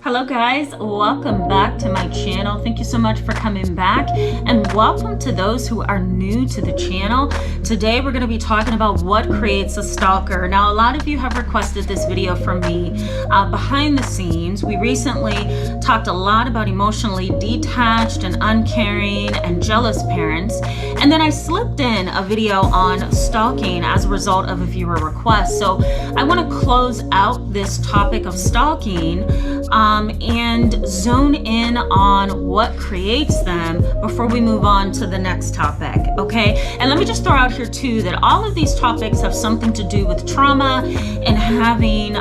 Hello guys, welcome back to my channel. Thank you so much for coming back, and welcome to those who are new to the channel. Today we're going to be talking about what creates a stalker. Now a lot of you have requested this video from me behind the scenes. We recently talked a lot about emotionally detached and uncaring and jealous parents, and then I slipped in a video on stalking as a result of a viewer request. So I want to close out this topic of stalking and zone in on what creates them before we move on to the next topic, okay? And let me just throw out here too that all of these topics have something to do with trauma and having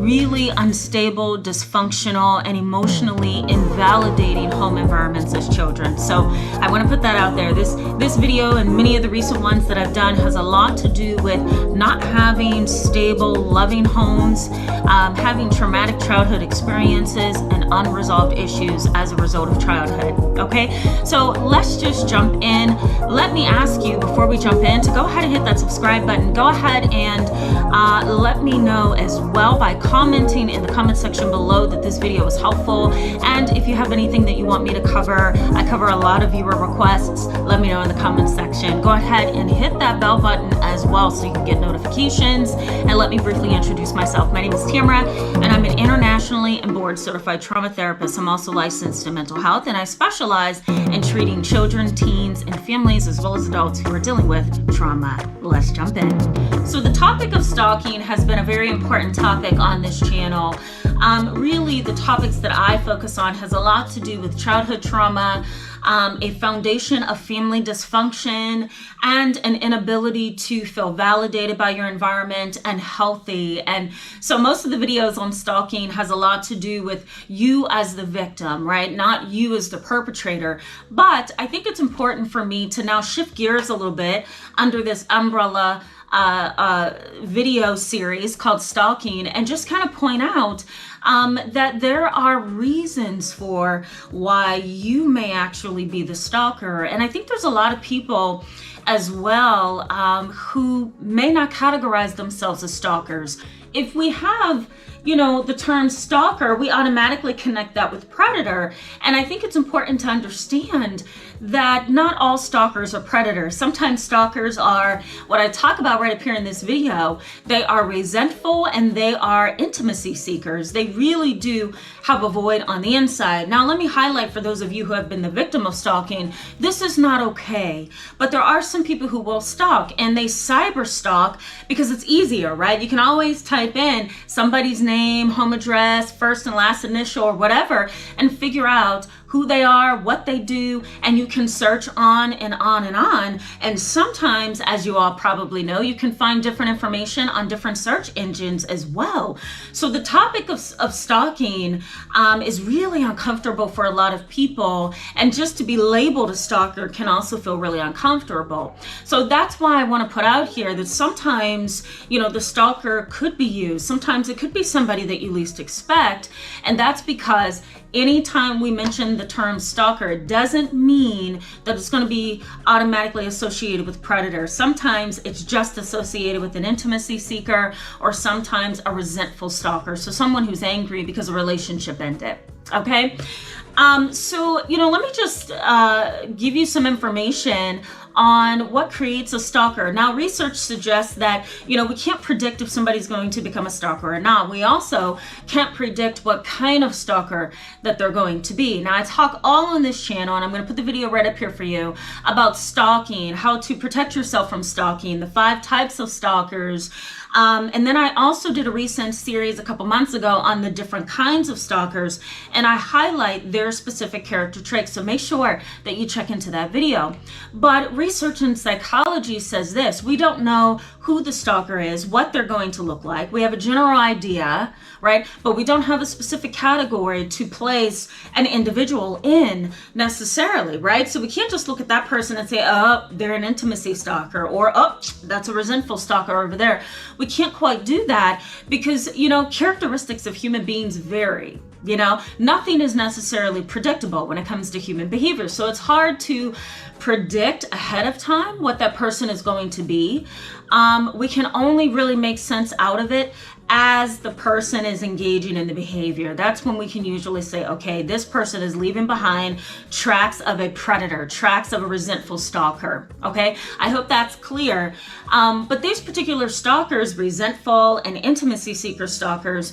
really unstable, dysfunctional, and emotionally invalidating home environments as children. So I want to put that out there. This video and many of the recent ones that I've done has a lot to do with not having stable, loving homes, having traumatic childhood experiences, and unresolved issues as a result of childhood, okay? So let's just jump in. Let me ask you before we jump in to go ahead and hit that subscribe button. Go ahead and let me know as well by commenting in the comment section below that this video was helpful. And if you have anything that you want me to cover, I cover a lot of viewer requests, let me know in the comment section. Go ahead and hit that bell button as well so you can get notifications. And let me briefly introduce myself. My name is Tamara, and I'm an internationally and board certified trauma therapist. I'm also licensed in mental health, and I specialize in treating children, teens, and families, as well as adults who are dealing with trauma. Let's jump in. So the topic of stalking has been a very important topic on this channel. Really, the topics that I focus on has a lot to do with childhood trauma, a foundation of family dysfunction, and an inability to feel validated by your environment and healthy. And so most of the videos on stalking has a lot to do with you as the victim, right? Not you as the perpetrator. But I think it's important for me to now shift gears a little bit under this umbrella video series called Stalking, and just kind of point out that there are reasons for why you may actually be the stalker. And I think there's a lot of people as well who may not categorize themselves as stalkers. If we have, the term stalker, we automatically connect that with predator. And I think it's important to understand that not all stalkers are predators. Sometimes stalkers are what I talk about right up here in this video. They are resentful and they are intimacy seekers. They really do have a void on the inside. Now, let me highlight for those of you who have been the victim of stalking, this is not okay. But there are some people who will stalk, and they cyber stalk because it's easier, right? You can always type in somebody's name, home address, first and last initial, or whatever, and figure out who they are, what they do, and you can search on and on and on. And sometimes, as you all probably know, you can find different information on different search engines as well. So the topic of stalking is really uncomfortable for a lot of people, and just to be labeled a stalker can also feel really uncomfortable. So that's why I want to put out here that sometimes, the stalker could be you. Sometimes it could be somebody that you least expect, and that's because anytime we mention the term stalker, it doesn't mean that it's going to be automatically associated with predator. Sometimes it's just associated with an intimacy seeker, or sometimes a resentful stalker. So someone who's angry because a relationship ended. Okay. So, let me just give you some information on what creates a stalker. Now, research suggests that, we can't predict if somebody's going to become a stalker or not. We also can't predict what kind of stalker that they're going to be. Now, I talk all on this channel, and I'm going to put the video right up here for you, about stalking, how to protect yourself from stalking, the 5 types of stalkers. And then I also did a recent series a couple months ago on the different kinds of stalkers, and I highlight their specific character traits. So make sure that you check into that video. But research in psychology says this: we don't know who the stalker is, what they're going to look like. We have a general idea, right? But we don't have a specific category to place an individual in necessarily, right? So we can't just look at that person and say, oh, they're an intimacy stalker, or oh, that's a resentful stalker over there. We can't quite do that because, characteristics of human beings vary. Nothing is necessarily predictable when it comes to human behavior. So it's hard to predict ahead of time what that person is going to be. We can only really make sense out of it as the person is engaging in the behavior. That's when we can usually say, okay, this person is leaving behind tracks of a predator, tracks of a resentful stalker. Okay, I hope that's clear. But these particular stalkers, resentful and intimacy seeker stalkers,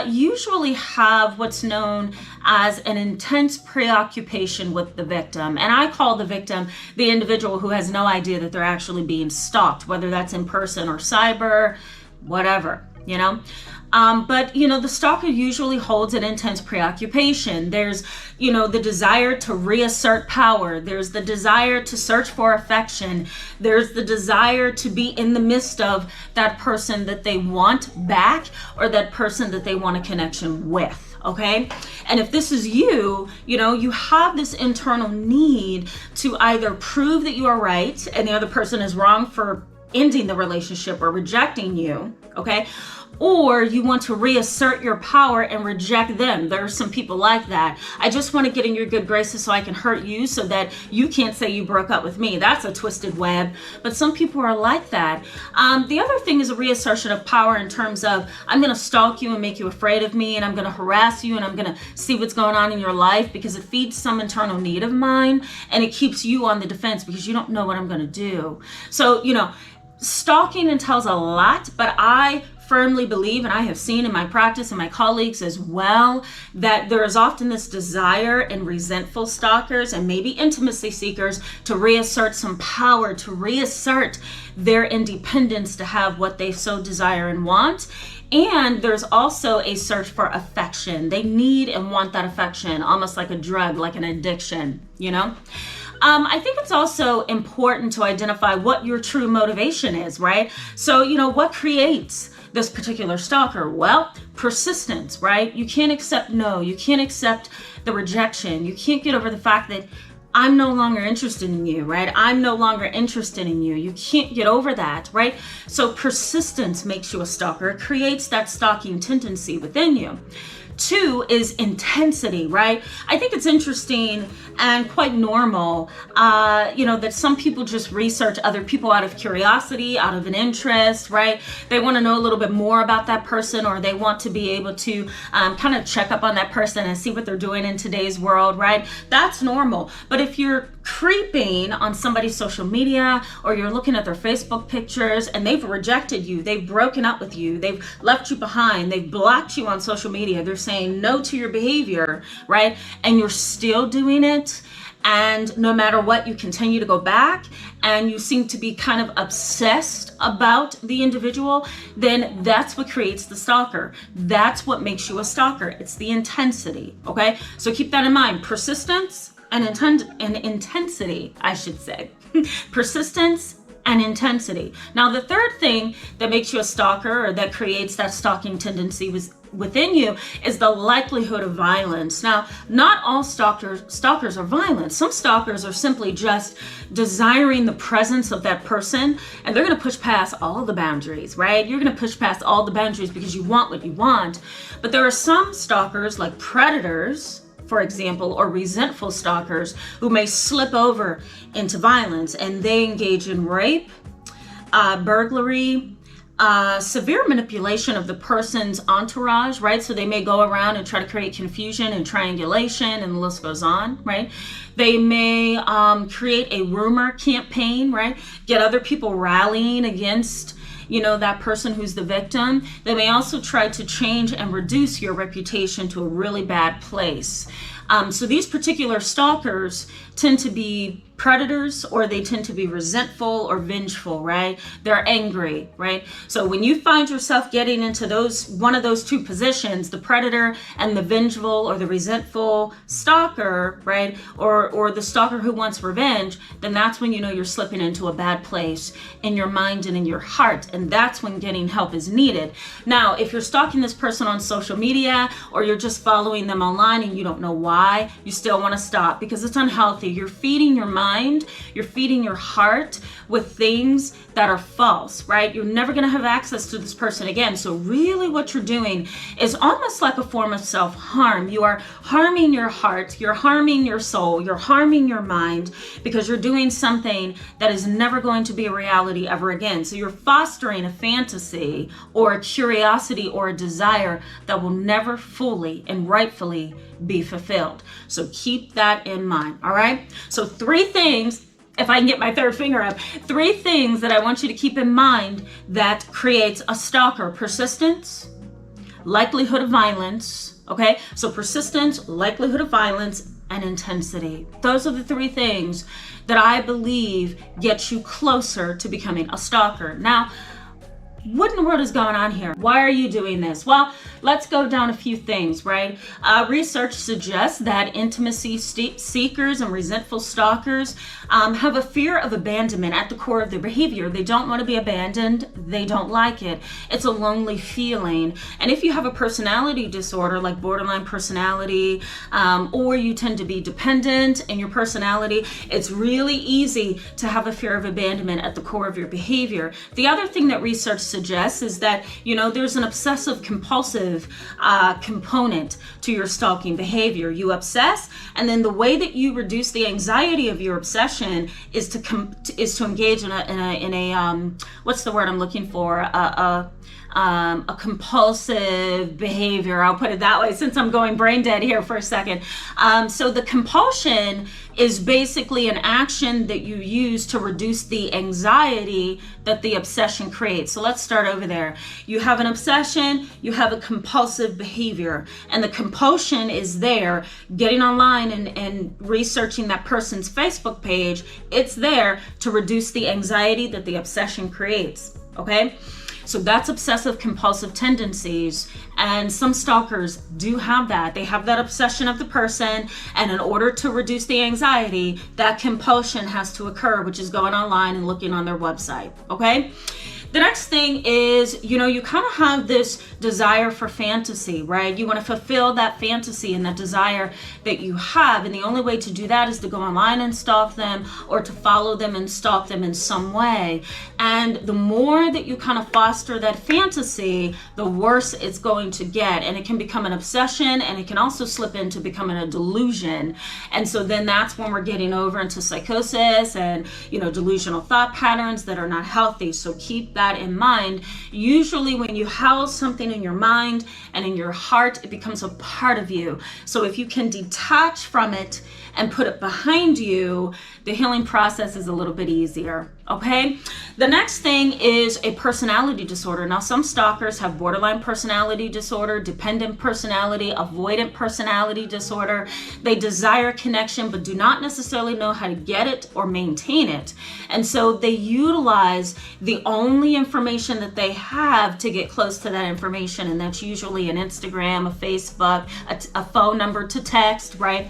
usually have what's known as an intense preoccupation with the victim. And I call the victim the individual who has no idea that they're actually being stalked, whether that's in person or cyber, whatever. But the stalker usually holds an intense preoccupation. There's the desire to reassert power. There's the desire to search for affection. There's the desire to be in the midst of that person that they want back, or that person that they want a connection with. Okay, and if this is you, you have this internal need to either prove that you are right and the other person is wrong for ending the relationship or rejecting you, okay? Or you want to reassert your power and reject them. There are some people like that. I just want to get in your good graces so I can hurt you so that you can't say you broke up with me. That's a twisted web, but some people are like that. The other thing is a reassertion of power in terms of, I'm going to stalk you and make you afraid of me, and I'm going to harass you, and I'm going to see what's going on in your life because it feeds some internal need of mine, and it keeps you on the defense because you don't know what I'm going to do. So, stalking entails a lot, but I firmly believe, and I have seen in my practice and my colleagues as well, that there is often this desire in resentful stalkers and maybe intimacy seekers to reassert some power, to reassert their independence, to have what they so desire and want. And there's also a search for affection. They need and want that affection, almost like a drug, like an addiction, I think it's also important to identify what your true motivation is, right? So, what creates this particular stalker? Well, persistence, right? You can't accept no. You can't accept the rejection. You can't get over the fact that I'm no longer interested in you, right? I'm no longer interested in you. You can't get over that, right? So persistence makes you a stalker. It creates that stalking tendency within you. 2 is intensity, right? I think it's interesting and quite normal, that some people just research other people out of curiosity, out of an interest, right? They want to know a little bit more about that person, or they want to be able to kind of check up on that person and see what they're doing in today's world, right? That's normal. But if you're creeping on somebody's social media, or you're looking at their Facebook pictures and they've rejected you, they've broken up with you, they've left you behind, they've blocked you on social media, they're saying no to your behavior, right? And you're still doing it, and no matter what, you continue to go back, and you seem to be kind of obsessed about the individual, then that's what creates the stalker. That's what makes you a stalker. It's the intensity, okay? So keep that in mind. Persistence and intensity, I should say. Persistence and intensity. Now, the third thing that makes you a stalker, or that creates that stalking tendency within you, is the likelihood of violence. Now, not all stalkers are violent. Some stalkers are simply just desiring the presence of that person, and they're going to push past all the boundaries, right? You're going to push past all the boundaries because you want what you want. But there are some stalkers, like predators, for example, or resentful stalkers, who may slip over into violence, and they engage in rape, burglary, severe manipulation of the person's entourage, right? So they may go around and try to create confusion and triangulation, and the list goes on, right? They may create a rumor campaign, right? Get other people rallying against that person who's the victim. They may also try to change and reduce your reputation to a really bad place. So these particular stalkers tend to be predators, or they tend to be resentful or vengeful, right? They're angry, right? So when you find yourself getting into one of those two positions, the predator and the vengeful or the resentful stalker, right? Or the stalker who wants revenge, then that's when you're slipping into a bad place in your mind and in your heart. And that's when getting help is needed. Now, if you're stalking this person on social media, or you're just following them online and you don't know why why, you still want to stop because it's unhealthy. You're feeding your mind, you're feeding your heart with things that are false, right? You're never going to have access to this person again. So really what you're doing is almost like a form of self-harm. You are harming your heart, you're harming your soul, you're harming your mind because you're doing something that is never going to be a reality ever again. So you're fostering a fantasy or a curiosity or a desire that will never fully and rightfully be fulfilled. So keep that in mind, all right? So 3 things, if I can get my third finger up, 3 things that I want you to keep in mind that creates a stalker: persistence, likelihood of violence, okay? So persistence, likelihood of violence, and intensity. Those are the 3 things that I believe get you closer to becoming a stalker. Now, what in the world is going on here? Why are you doing this? Well, let's go down a few things, right? Research suggests that intimacy seekers and resentful stalkers have a fear of abandonment at the core of their behavior. They don't want to be abandoned. They don't like it. It's a lonely feeling. And if you have a personality disorder like borderline personality, or you tend to be dependent in your personality, it's really easy to have a fear of abandonment at the core of your behavior. The other thing that research suggests is that, there's an obsessive compulsive component to your stalking behavior. You obsess, and then the way that you reduce the anxiety of your obsession is to engage in a what's the word I'm looking for? A compulsive behavior. I'll put it that way since I'm going brain dead here for a second. So the compulsion is basically an action that you use to reduce the anxiety that the obsession creates. So let's start over there. You have an obsession, you have a compulsive behavior, and the compulsion is there. Getting online and researching that person's Facebook page, it's there to reduce the anxiety that the obsession creates, okay? So that's obsessive compulsive tendencies, and some stalkers do have that. They have that obsession of the person, and in order to reduce the anxiety, that compulsion has to occur, which is going online and looking on their website, okay? The next thing is, you kind of have this desire for fantasy, right? You want to fulfill that fantasy and that desire that you have. And the only way to do that is to go online and stalk them, or to follow them and stalk them in some way. And the more that you kind of foster that fantasy, the worse it's going to get. And it can become an obsession, and it can also slip into becoming a delusion. And so then that's when we're getting over into psychosis and, delusional thought patterns that are not healthy. So keep that in mind. Usually when you house something in your mind and in your heart, it becomes a part of you. So if you can detach from it and put it behind you, the healing process is a little bit easier, okay? The next thing is a personality disorder. Now, some stalkers have borderline personality disorder, dependent personality, avoidant personality disorder. They desire connection but do not necessarily know how to get it or maintain it. And so they utilize the only information that they have to get close to that information, and that's usually an Instagram, a Facebook, a phone number to text, right?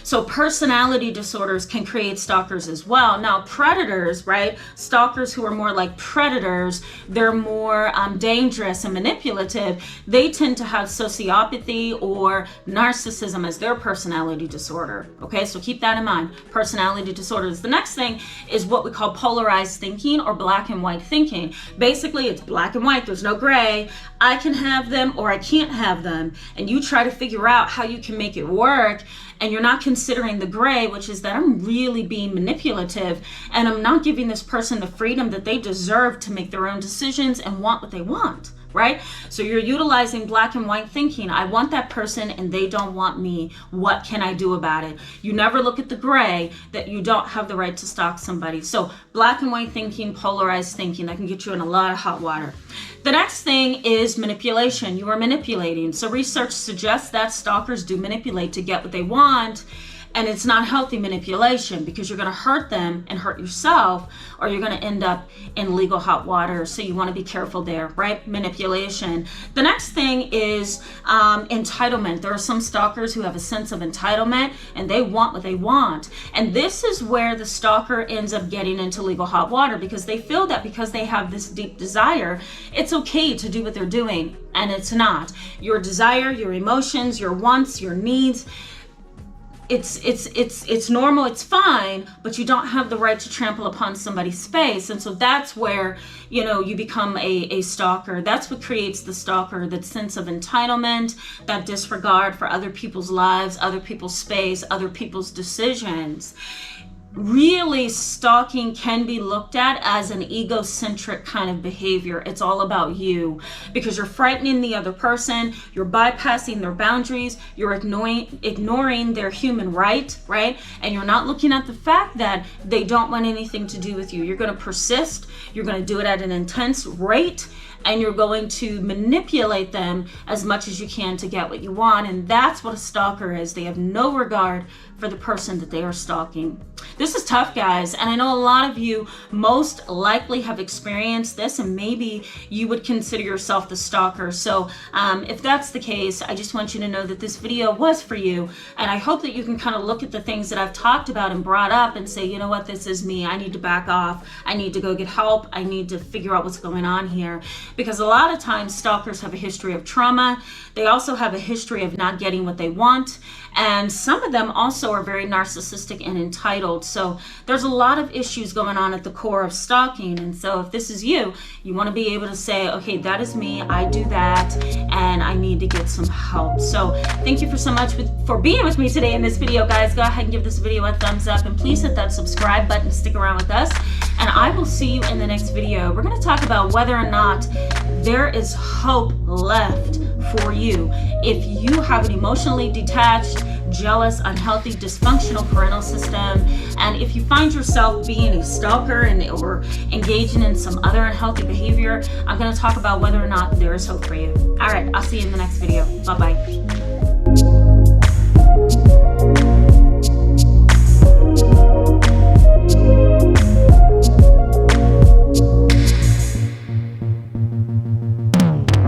So personality disorders can create stalkers as well. Now, predators, right? Stalkers who are more like predators, they're more dangerous and manipulative. They tend to have sociopathy or narcissism as their personality disorder. Okay, so keep that in mind. Personality disorders. The next thing is what we call polarized thinking or black and white thinking. Basically, it's black and white. There's no gray. I can have them or I can't have them. And you try to figure out how you can make it work, and you're not considering the gray, which is that I'm really being manipulative, and I'm not giving this person the freedom that they deserve to make their own decisions and want what they want, right? So you're utilizing black and white thinking. I want that person and they don't want me. What can I do about it? You never look at the gray, that you don't have the right to stalk somebody. So black and white thinking, polarized thinking, that can get you in a lot of hot water. The next thing is manipulation. You are manipulating. So research suggests that stalkers do manipulate to get what they want. And it's not healthy manipulation, because you're going to hurt them and hurt yourself, or you're going to end up in legal hot water. So you want to be careful there, right? Manipulation. The next thing is entitlement. There are some stalkers who have a sense of entitlement, and they want what they want. And this is where the stalker ends up getting into legal hot water, because they feel that because they have this deep desire, it's okay to do what they're doing. And it's not. Your desire, your emotions, your wants, your needs, it's normal, it's fine, but you don't have the right to trample upon somebody's space. And so that's where, you know, you become a stalker. That's what creates the stalker, that sense of entitlement, that disregard for other people's lives, other people's space, other people's decisions. Really, stalking can be looked at as an egocentric kind of behavior. It's all about you, because you're frightening the other person, you're bypassing their boundaries, you're ignoring their human right, and you're not looking at the fact that they don't want anything to do with you. You're going to persist, you're going to do it at an intense rate, and you're going to manipulate them as much as you can to get what you want. And that's what a stalker is. They have no regard for the person that they are stalking. This is tough, guys, and I know a lot of you most likely have experienced this, and maybe you would consider yourself the stalker. So if that's the case, I just want you to know that this video was for you, and I hope that you can kind of look at the things that I've talked about and brought up and say, you know what, this is me. I need to back off. I need to go get help. I need to figure out what's going on here, because a lot of times stalkers have a history of trauma. They also have a history of not getting what they want, and some of them also are very narcissistic and entitled. So there's a lot of issues going on at the core of stalking. And so if this is you, you want to be able to say, okay, that is me, I do that, and I need to get some help. So thank you so much for being with me today in this video, guys. Go ahead and give this video a thumbs up, and please hit that subscribe button to stick around with us, and I will see you in the next video. We're going to talk about whether or not there is hope left for you if you have an emotionally detached, jealous, unhealthy, dysfunctional parental system, and if you find yourself being a stalker or engaging in some other unhealthy behavior. I'm going to talk about whether or not there is hope for you. All right, I'll see you in the next video. Bye-bye.